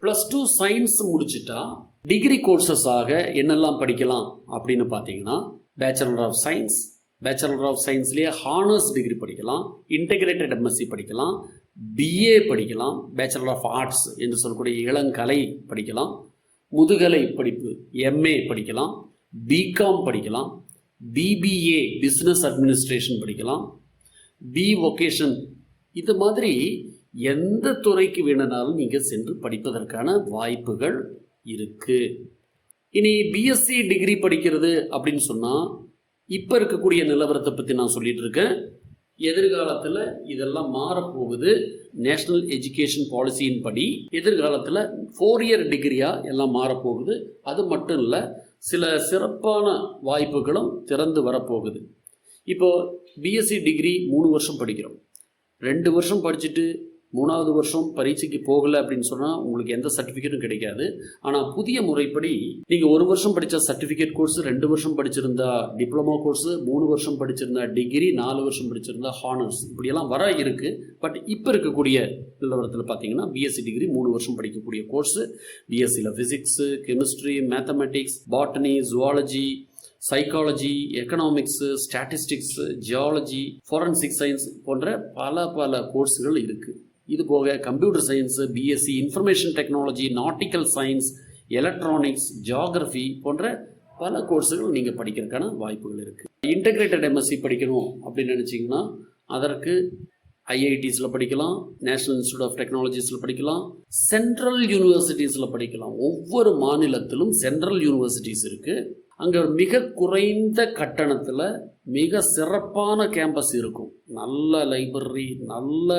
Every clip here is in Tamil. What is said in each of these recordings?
+2 சயின்ஸ் முடிச்சுட்டா டிகிரி கோர்சஸ் ஆக என்னெல்லாம் படிக்கலாம் அப்படின்னு பார்த்தீங்கன்னா, bachelor of science, bachelor of சயின்ஸ்லேயே ஹானர்ஸ் டிகிரி படிக்கலாம், இன்டெகிரேட்டட் எம்எஸ்சி படிக்கலாம், பிஏ படிக்கலாம், பேச்சுலர் ஆஃப் ஆர்ட்ஸ் என்று சொல்லக்கூடிய இளங்கலை படிக்கலாம், முதுகலை படிப்பு எம்ஏ படிக்கலாம், பிகாம் படிக்கலாம், பிபிஏ பிஸ்னஸ் அட்மினிஸ்ட்ரேஷன் படிக்கலாம், பி வொகேஷன். இது மாதிரி எந்த துறைக்கு வேணுனாலும் நீங்கள் சென்று படிப்பதற்கான வாய்ப்புகள் இருக்குது. இனி பிஎஸ்சி டிகிரி படிக்கிறது அப்படின்னு சொன்னால் இப்போ இருக்கக்கூடிய நிலவரத்தை பற்றி நான் சொல்லிட்டு இருக்கேன். எதிர்காலத்தில் இதெல்லாம் மாறப்போகுது. நேஷ்னல் எஜுகேஷன் பாலிசியின் படி எதிர்காலத்தில் 4 இயர் டிகிரியாக எல்லாம் மாறப்போகுது. அது மட்டும் இல்லை, சில சிறப்பான வாய்ப்புகளும் திறந்து வரப்போகுது. இப்போது பிஎஸ்சி டிகிரி 3 வருஷம் படிக்கிறோம். 2 வருஷம் படிச்சுட்டு 3வது வருஷம் பரீட்சைக்கு போகலை அப்படின்னு சொன்னால் உங்களுக்கு எந்த சர்டிஃபிகேட்டும் கிடைக்காது. ஆனால் புதிய முறைப்படி நீங்கள் 1 வருஷம் படித்த சர்டிஃபிகேட் கோர்ஸ், 2 வருஷம் படிச்சிருந்தா டிப்ளமோ கோர்ஸு, 3 வருஷம் படிச்சிருந்தா டிகிரி, 4 வருஷம் படிச்சிருந்தா ஹானர்ஸ், இப்படியெல்லாம் வர இருக்குது. பட் இப்போ இருக்கக்கூடிய நிலவரத்தில் பார்த்தீங்கன்னா பிஎஸ்சி டிகிரி 3 வருஷம் படிக்கக்கூடிய கோர்ஸு. பிஎஸ்சியில் physics, chemistry, mathematics, botany, zoology, psychology, economics, statistics, geology, forensic science போன்ற பல கோர்ஸுகள் இருக்குது. இது போக computer science, BSc information technology, nautical science, electronics, geography போன்ற பல கோர்ஸுகள் நீங்கள் படிக்கிறதுக்கான வாய்ப்புகள் இருக்குது. இன்டெகிரேட்டட் எம்எஸ்சி படிக்கணும் அப்படின்னு நினச்சிங்கன்னா அதற்கு ஐஐடிஸில் படிக்கலாம், நேஷனல் இன்ஸ்டியூட் ஆஃப் டெக்னாலஜிஸில் படிக்கலாம், சென்ட்ரல் யூனிவர்சிட்டிஸில் படிக்கலாம். ஒவ்வொரு மாநிலத்திலும் சென்ட்ரல் யூனிவர்சிட்டிஸ் இருக்குது. அங்கே மிக குறைந்த கட்டணத்தில் மிக சிறப்பான கேம்பஸ் இருக்கும். நல்ல லைப்ரரி, நல்ல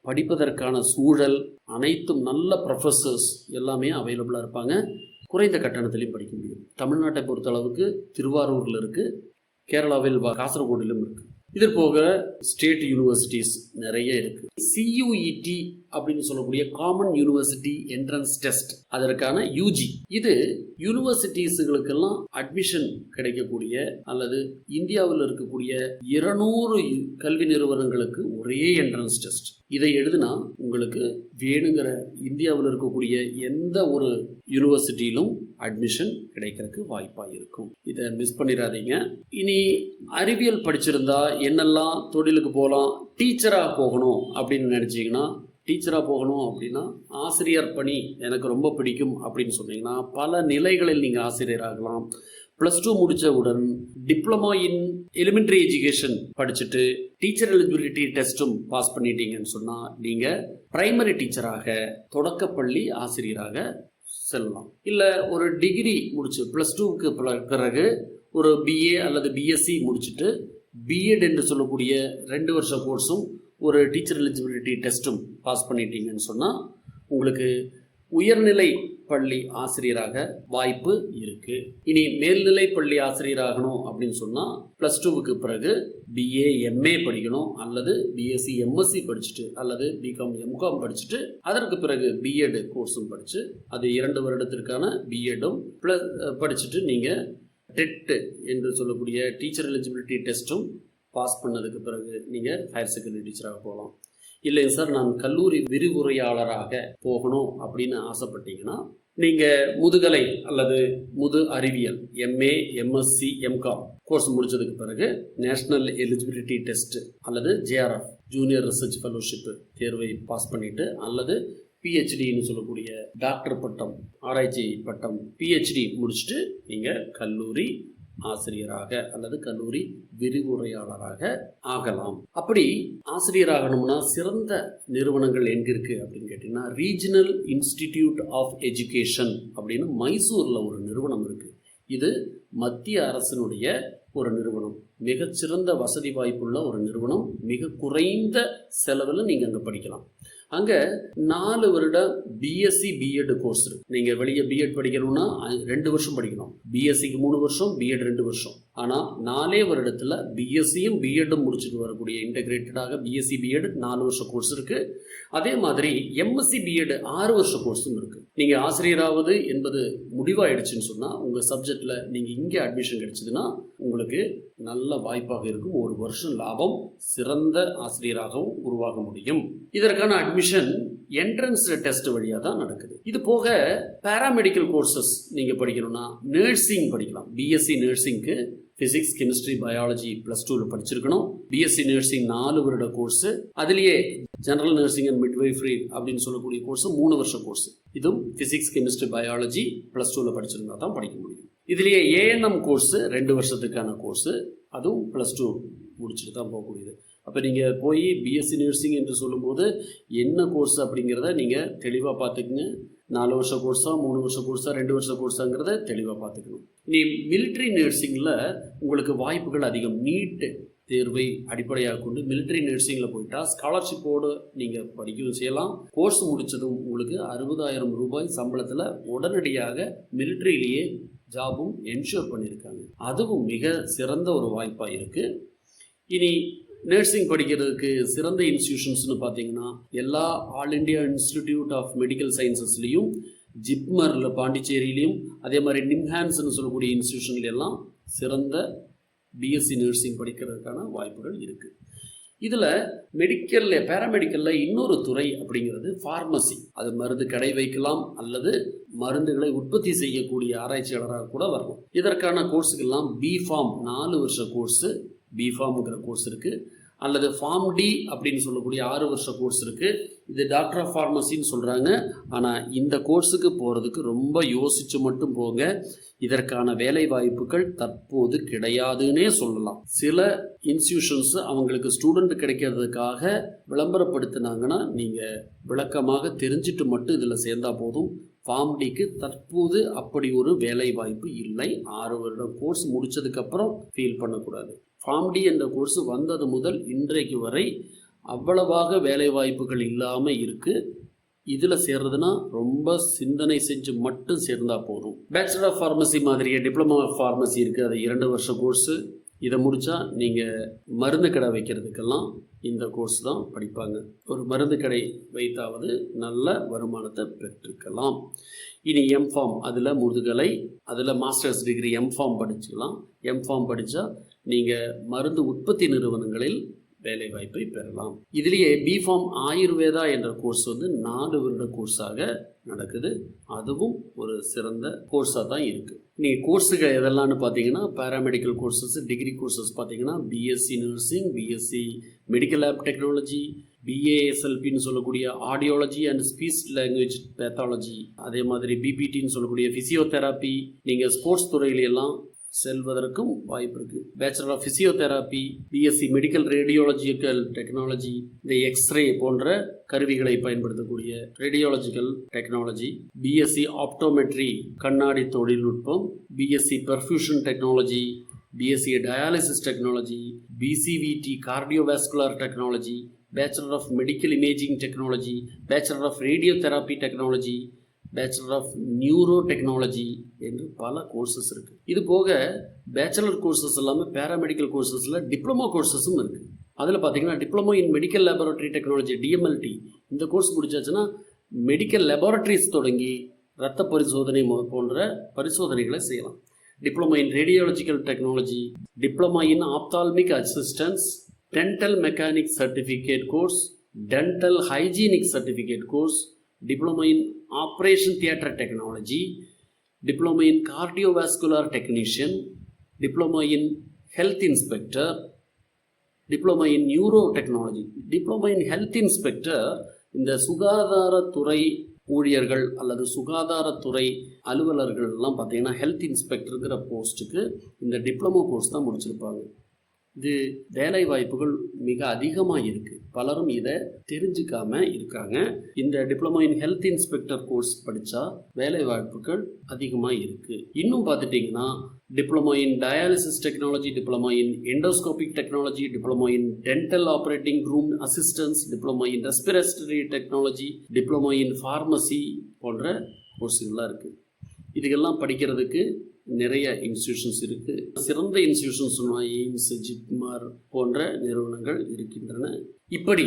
படிப்பதற்கான சூழல், அனைத்தும் நல்ல ப்ரொஃபஸர்ஸ் எல்லாமே அவைலபிளாக இருப்பாங்க. குறைந்த கட்டணத்திலையும் படிக்க முடியும். தமிழ்நாட்டை பொறுத்தளவுக்கு திருவாரூரில் இருக்குது, கேரளாவில் காசர்கோடிலும் இருக்குது. இது போக ஸ்டேட் யூனிவர்சிட்டிஸ் நிறைய இருக்குது. CUET அப்படின்னு சொல்லக்கூடிய காமன் யூனிவர்சிட்டி என்ட்ரன்ஸ் டெஸ்ட், அதற்கான யூஜி. இது யூனிவர்சிட்டிஸுகளுக்கெல்லாம் அட்மிஷன் கிடைக்கக்கூடிய அல்லது இந்தியாவில் இருக்கக்கூடிய 200 கல்வி நிறுவனங்களுக்கு ஒரே என்ட்ரன்ஸ் டெஸ்ட். இதை எழுதினா உங்களுக்கு வேணுங்கிற இந்தியாவில் இருக்கக்கூடிய எந்த ஒரு யூனிவர்சிட்டியிலும் அட்மிஷன் கிடைக்கிறதுக்கு வாய்ப்பாக இருக்கும். இதை மிஸ் பண்ணிடாதீங்க. இனி அறிவியல் படிச்சிருந்தா என்னெல்லாம் தொழிலுக்கு போகலாம், டீச்சராக போகணும் அப்படின்னு நினச்சிங்கன்னா, டீச்சராக போகணும் அப்படின்னா ஆசிரியர் பணி எனக்கு ரொம்ப பிடிக்கும் அப்படின்னு சொன்னீங்கன்னா பல நிலைகளில் நீங்கள் ஆசிரியராகலாம். +2 முடித்தவுடன் டிப்ளமா இன் எலிமெண்ட்ரி எஜுகேஷன் படிச்சுட்டு டீச்சர் எலிஜிபிலிட்டி டெஸ்ட்டும் பாஸ் பண்ணிட்டீங்கன்னு சொன்னால் நீங்கள் பிரைமரி டீச்சராக, தொடக்கப்பள்ளி ஆசிரியராக செல்லலாம். இல்லை ஒரு டிகிரி முடிச்சு +2க்கு பிறகு ஒரு பிஏ அல்லது பிஎஸ்சி முடிச்சுட்டு பிஎட் என்று சொல்லக்கூடிய 2 வருஷ கோர்ஸும் ஒரு டீச்சர் எலிஜிபிலிட்டி டெஸ்ட்டும் பாஸ் பண்ணிட்டீங்கன்னு சொன்னால் உங்களுக்கு உயர்நிலை பள்ளி ஆசிரியராக வாய்ப்பு இருக்குது. இனி மேல்நிலை பள்ளி ஆசிரியராகணும் அப்படின்னு சொன்னால் +2க்கு பிறகு பிஏ எம்ஏ படிக்கணும், அல்லது பிஎஸ்சி எம்எஸ்சி படிச்சுட்டு அல்லது பிகாம் எம்காம் படிச்சுட்டு அதற்கு பிறகு பிஎட் கோர்ஸும் படித்து அது 2 வருடத்திற்கான பிஎட்டும் படிச்சுட்டு நீங்கள் டெட் என்று சொல்லக்கூடிய டீச்சர் எலிஜிபிலிட்டி டெஸ்ட்டும் பாஸ் பண்ணதுக்கு பிறகு நீங்கள் ஹையர் செகண்டரி டீச்சராக போகலாம். இல்லைங்க சார், நான் கல்லூரி விரிவுரையாளராக போகணும் அப்படின்னு ஆசைப்பட்டீங்கன்னா நீங்கள் முதுகலை அல்லது முது அறிவியல் எம்ஏ, எம்எஸ்சி, எம்காம் கோர்ஸ் முடிச்சதுக்கு பிறகு நேஷனல் எலிஜிபிலிட்டி டெஸ்ட் அல்லது JRF ஜூனியர் ரிசர்ச் ஃபெலோஷிப் தேர்வை பாஸ் பண்ணிவிட்டு அல்லது பிஹெச்டின்னு சொல்லக்கூடிய டாக்டர் பட்டம், ஆராய்ச்சி பட்டம், பிஹெச்டி முடிச்சுட்டு நீங்கள் கல்லூரி ஆசிரியராக அல்லது கல்லூரி விரிவுரையாளராக ஆகலாம். அப்படி ஆசிரியராகணும்னா சிறந்த நிறுவனங்கள் எங்கே இருக்குது அப்படின்னு கேட்டிங்கன்னா, ரீஜனல் இன்ஸ்டிடியூட் ஆஃப் எஜுகேஷன் அப்படின்னு மைசூரில் ஒரு நிறுவனம் இருக்குது. இது மத்திய அரசினுடைய ஒரு நிறுவனம். மிகச்சிறந்த வசதி வாய்ப்புள்ள ஒரு நிறுவனம். மிக குறைந்த செலவில் நீங்கள் அங்கே படிக்கலாம். அங்கே 4 வருடம் பிஎஸ்சி பிஎட் கோர்ஸ் இருக்குது. நீங்கள் வெளியே பிஎட் படிக்கணும்னா 2 வருஷம் படிக்கணும். பிஎஸ்சிக்கு 3 வருஷம், பிஎட் 2 வருஷம். ஆனால் 4 வருடத்தில் பிஎஸ்சியும் பிஎட்டும் முடிச்சுட்டு வரக்கூடிய இன்டெகிரேட்டடாக பிஎஸ்சி பிஎட் 4 வருஷ கோர்ஸ் இருக்குது. அதே மாதிரி எம்எஸ்சி பிஎட் 6 வருஷ கோர்ஸும் இருக்குது. நீங்கள் ஆசிரியராவது என்பது முடிவாயிடுச்சுன்னு சொன்னால் உங்கள் சப்ஜெக்டில் நீங்கள் இங்கே அட்மிஷன் கிடைச்சதுன்னா உங்களுக்கு நல்ல வாய்ப்பாக இருக்கும். ஒரு வருஷம் லாபம், சிறந்த ஆசிரியராகவும் உருவாக முடியும். இதற்கான அட்மிஷன் என்ட்ரன்ஸ் டெஸ்ட் வழியாக தான் நடக்குது. இது போக பாராமெடிக்கல் கோர்சஸ் நீங்கள் படிக்கணும்னா நர்சிங் படிக்கலாம். பிஎஸ்சி நர்சிங்க்கு ஃபிசிக்ஸ், கெமிஸ்ட்ரி, பயாலஜி +2 படிச்சிருக்கணும். பிஎஸ்சி நர்சிங் 4 வருட கோர்ஸ். அதுலேயே ஜெனரல் நர்சிங் அண்ட் மிட்வைஃப்ரி அப்படின்னு சொல்லக்கூடிய கோர்ஸ் 3 வருஷ கோர்ஸ். இதுவும் ஃபிசிக்ஸ், கெமிஸ்ட்ரி, பயாலஜி +2 படிச்சிருந்தா தான் படிக்க முடியும். இதுலேயே ஏஎன்எம் கோர்ஸ் 2 வருஷத்துக்கான கோர்ஸ், அதுவும் +2 முடிச்சுட்டு தான் போகக்கூடியது. அப்போ நீங்கள் போய் பிஎஸ்சி நர்சிங் என்று சொல்லும்போது என்ன கோர்ஸ் அப்படிங்கிறத நீங்கள் தெளிவாக பார்த்துக்குங்க. 4 வருஷ கோர்ஸா, 3 வருஷ கோர்ஸா, 2 வருஷ கோர்ஸாங்கிறத தெளிவாக பார்த்துக்கணும். இனி மிலிட்ரி நர்சிங்கில் உங்களுக்கு வாய்ப்புகள் அதிகம். நீட் தேர்வை அடிப்படையாக கொண்டு மிலிட்ரி நர்சிங்கில் போயிட்டா ஸ்காலர்ஷிப்போடு நீங்கள் படிக்கவும் செய்யலாம். கோர்ஸ் முடித்ததும் உங்களுக்கு 60,000 ரூபாய் சம்பளத்தில் உடனடியாக மிலிட்ரியிலேயே ஜாபும் என்ஷூர் பண்ணியிருக்காங்க. அதுவும் மிக சிறந்த ஒரு வாய்ப்பாக இருக்குது. இனி நர்சிங் படிக்கிறதுக்கு சிறந்த இன்ஸ்டிடியூஷன்ஸ்னு பார்த்தீங்கன்னா எல்லா all India institute of medical சயின்சஸ்லேயும், ஜிப்மரில் பாண்டிச்சேரியிலையும், அதே மாதிரி நிம்ஹான்ஸ்னு சொல்லக்கூடிய இன்ஸ்டிடியூஷன்லாம் சிறந்த பிஎஸ்சி நர்சிங் படிக்கிறதுக்கான வாய்ப்புகள் இருக்குது. இதில் மெடிக்கலில் பேராமெடிக்கலில் இன்னொரு துறை அப்படிங்கிறது ஃபார்மசி. அது மருந்து கடை வைக்கலாம் அல்லது மருந்துகளை உற்பத்தி செய்யக்கூடிய ஆராய்ச்சியாளராக கூட வரலாம். இதற்கான கோர்ஸுக்கெல்லாம் பிஃபார்ம் 4 வருஷ கோர்ஸு, பிஃபார்முங்கிற கோர்ஸ் இருக்குது. அல்லது ஃபார்ம் டி அப்படின்னு சொல்லக்கூடிய 6 வருஷ கோர்ஸ் இருக்குது. இது டாக்டர் ஆஃப் ஃபார்மசின்னு சொல்கிறாங்க. ஆனால் இந்த கோர்ஸுக்கு போகிறதுக்கு ரொம்ப யோசித்து மட்டும் போங்க. இதற்கான வேலை வாய்ப்புகள் தற்போது கிடையாதுன்னே சொல்லலாம். சில இன்ஸ்டிடியூஷன்ஸ் அவங்களுக்கு ஸ்டூடெண்ட் கிடைக்கிறதுக்காக விளம்பரப்படுத்தினாங்கன்னா நீங்கள் விளக்கமாக தெரிஞ்சிட்டு மட்டும் இதில் சேர்ந்தா போதும். ஃபார்ம் டிக்கு தற்போது அப்படி ஒரு வேலை வாய்ப்பு இல்லை. 6 வருடம் கோர்ஸ் முடித்ததுக்கப்புறம் ஃபீல் பண்ணக்கூடாது. ஃபார்ம் டி என்ற கோர்ஸ் வந்தது முதல் இன்றைக்கு வரை அவ்வளவாக வேலை வாய்ப்புகள் இல்லாமல் இருக்குது. இதில் சேர்றதுனா ரொம்ப சிந்தனை செஞ்சு மட்டும் சேர்ந்தால் போதும். பேச்சுலர் ஆஃப் ஃபார்மசி மாதிரியே டிப்ளமோ ஆஃப் ஃபார்மசி இருக்குது. அது 2 வருஷ கோர்ஸு. இதை முடித்தா நீங்கள் மருந்து கடை வைக்கிறதுக்கெல்லாம் இந்த கோர்ஸ் தான் படிப்பாங்க. ஒரு மருந்து கடை வைத்தாவது நல்ல வருமானத்தை பெற்றுக்கலாம். இனி எம்ஃபார்ம், அதில் முதுகலை, அதில் மாஸ்டர்ஸ் டிகிரி எம்ஃபார்ம் படிச்சுக்கலாம். எம்ஃபார்ம் படித்தா நீங்கள் மருந்து உற்பத்தி நிறுவனங்களில் வேலை வாய்ப்பை பெறலாம். இதுலேயே பிஃபார்ம் ஆயுர்வேதா என்ற கோர்ஸ் 4 வருட கோர்ஸாக நடக்குது. அதுவும் ஒரு சிறந்த கோர்ஸாக தான் இருக்குது. நீங்கள் கோர்ஸுகள் எதெல்லாம்னு பார்த்தீங்கன்னா பேராமெடிக்கல் கோர்சஸ், டிகிரி கோர்சஸ் பார்த்தீங்கன்னா BSc nursing, BSc medical lab technology, பிஏஎஸ்எல்பின்னு சொல்லக்கூடிய audiology and speech language pathology, அதே மாதிரி பிபிடின்னு சொல்லக்கூடிய ஃபிசியோதெராப்பி. நீங்கள் ஸ்போர்ட்ஸ் துறையிலெல்லாம் செல்வதற்கும் வாய்ப்பு இருக்குது. Bachelor of physiotherapy, BSc medical radiological technology, இந்த எக்ஸ்ரே போன்ற கருவிகளை பயன்படுத்தக்கூடிய ரேடியாலஜிக்கல் டெக்னாலஜி, பிஎஸ்சி ஆப்டோமெட்ரி கண்ணாடி தொழில்நுட்பம், BSc perfusion technology, BSc dialysis technology, BCVT cardiovascular technology, bachelor of medical imaging technology, bachelor of radiotherapy technology, bachelor of neuro technology என்று பல கோர்சஸ் இருக்குது. இது போக பேச்சுலர் கோர்சஸ் இல்லாமல் பேராமெடிக்கல் கோர்சஸில் டிப்ளமோ கோர்சஸும் இருக்குது. அதில் பார்த்தீங்கன்னா diploma in medical laboratory technology, DMLT, இந்த கோர்ஸ் முடிச்சாச்சுன்னா மெடிக்கல் லேபரட்டரிஸ் தொடங்கி இரத்த பரிசோதனை போன்ற பரிசோதனைகளை செய்யலாம். Diploma in radiological technology, diploma in ophthalmic assistance, dental mechanic certificate course, dental hygienic certificate course, diploma in operation theatre technology, diploma in cardiovascular technician, diploma in health inspector, diploma in neuro technology. Diploma in health inspector இந்த சுகாதாரத்துறை ஊழியர்கள் அல்லது சுகாதாரத்துறை அலுவலர்கள்லாம் பார்த்தீங்கன்னா ஹெல்த் இன்ஸ்பெக்டருங்கிற போஸ்ட்டுக்கு இந்த டிப்ளமோ கோர்ஸ் தான் முடிச்சிருப்பாங்க. இது வேலை வாய்ப்புகள் மிக அதிகமாக இருக்குது. பலரும் இதை தெரிஞ்சுக்காம இருக்காங்க. இந்த diploma in health inspector course படித்தா வேலை வாய்ப்புகள் அதிகமாக இருக்குது. இன்னும் பார்த்துட்டிங்கன்னா diploma in dialysis technology, diploma in endoscopic technology, diploma in dental operating room assistance, diploma in respiratory technology, diploma in pharmacy போன்ற கோர்ஸுகள்லாம் இருக்குது. இதுக்கெல்லாம் படிக்கிறதுக்கு நிறைய இன்ஸ்டிடியூஷன்ஸ் இருக்குது. சிறந்த இன்ஸ்டிடியூஷன்ஸ் எய்ம்ஸ், ஜிப்மர் போன்ற நிறுவனங்கள் இருக்கின்றன. இப்படி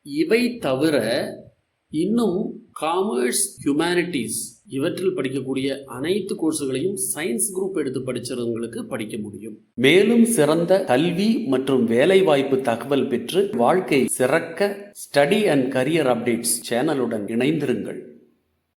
இவை தவிர இன்னும் காமர்ஸ், ஹியூமனிட்டிஸ் இவற்றில் படிக்கக்கூடிய அனைத்து கோர்ஸுகளையும் சயின்ஸ் குரூப் எடுத்து படிச்சவங்களுக்கு படிக்க முடியும். மேலும் சிறந்த கல்வி மற்றும் வேலைவாய்ப்பு தகவல் பெற்று வாழ்க்கை சிறக்க ஸ்டடி அண்ட் கரியர் அப்டேட்ஸ் சேனலுடன் இணைந்திருங்கள்.